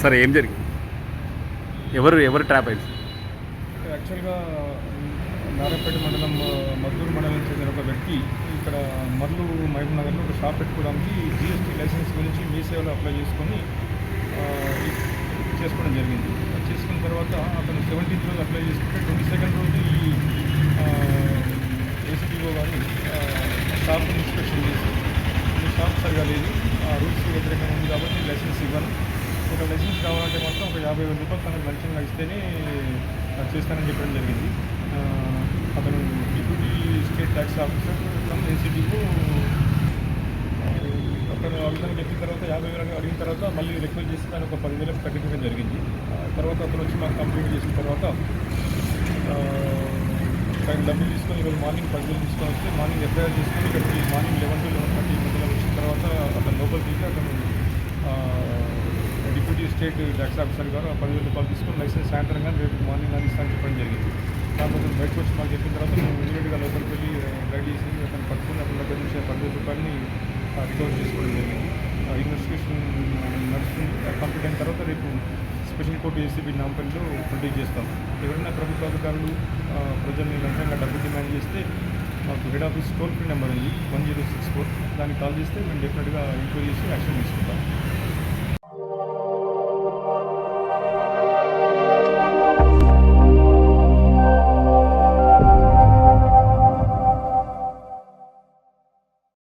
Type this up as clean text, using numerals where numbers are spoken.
సరే ఏం జరిగింది? ఎవరు ట్రాప్ అయింది? యాక్చువల్గా నారాయణపేట మండలం మద్దూరు మండలం చెందిన ఒక వ్యక్తి ఇక్కడ మర్లు మహబూబ్ నగర్లో ఒక షాప్ పెట్టుకోవడానికి జిఎస్టీ లైసెన్స్ గురించి మీ సేవలో అప్లై చేసుకొని చేసుకోవడం జరిగింది. చేసుకున్న తర్వాత అతను 17th రోజు అప్లై చేసుకుంటే 22nd రోజు ఈ ఏసీపీఓ గారు షాప్ ఇన్స్పెక్షన్ చేసి ఈ షాప్ సరిగా లేదు, రూల్స్కి వ్యతిరేకంగా ఉంది కాబట్టి లైసెన్స్ ఇవ్వను, ఒక లైసెన్స్ కావాలంటే మాత్రం ఒక 50,000 రూపాయలు తనకు లంచంగా ఇస్తేనే చేస్తానని చెప్పడం జరిగింది. అతను deputy state tax officer from ఏసీబీకు అతను ఆ విధంగా చెప్పిన తర్వాత 50,000 అడిగిన తర్వాత మళ్ళీ రిక్వెస్ట్ చేసి దాన్ని ఒక 10,000 తగ్గించడం జరిగింది. తర్వాత అతను వచ్చి మాకు కంప్లైంట్ చేసిన తర్వాత ఆయన డబ్బులు తీసుకొని ఈరోజు మార్నింగ్ 10,000 తీసుకొని వస్తే మార్నింగ్ ఎఫ్ఐఆర్ చేసుకొని ఇక్కడికి మార్నింగ్ 11 to 11:30 మధ్యలో వచ్చిన తర్వాత అతను లోపలికి తీసి అతను డిప్యూటీ స్టేట్ ట్యాక్స్ ఆఫీసర్ గారు 10,000 రూపాయలు తీసుకొని లైసెన్స్ సాయంత్రం కానీ రేపు మార్నింగ్ కానీ ఇస్తానని చెప్పడం జరిగింది. దాంట్లో అతను బయటకు వచ్చి మాకు చెప్పిన తర్వాత మేము ఇమీడియట్గా లోపలికి వెళ్ళి రైడ్ చేసి అతను పట్టుకుని అతని దగ్గర నుంచి 10,000 రూపాయలని రికవర్ చేసుకోవడం జరిగింది. ఇన్వెస్టిగేషన్ నడుస్తుంది. కంప్లీట్ అయిన తర్వాత రేపు స్పెషల్ కోర్టు ఏసీబీ నాంపల్లిలో ప్రొడ్యూస్ చేస్తాం. ఎవరైనా ప్రభుత్వ అధికారులు ప్రజల్ని లంచంగా డబ్బు డిమాండ్ చేస్తే మాకు head office toll free number ఉంది 1064, దానికి కాల్ చేస్తే మేము డెఫినెట్గా ఎంక్వైరీ చేసి యాక్షన్ తీసుకుంటాం.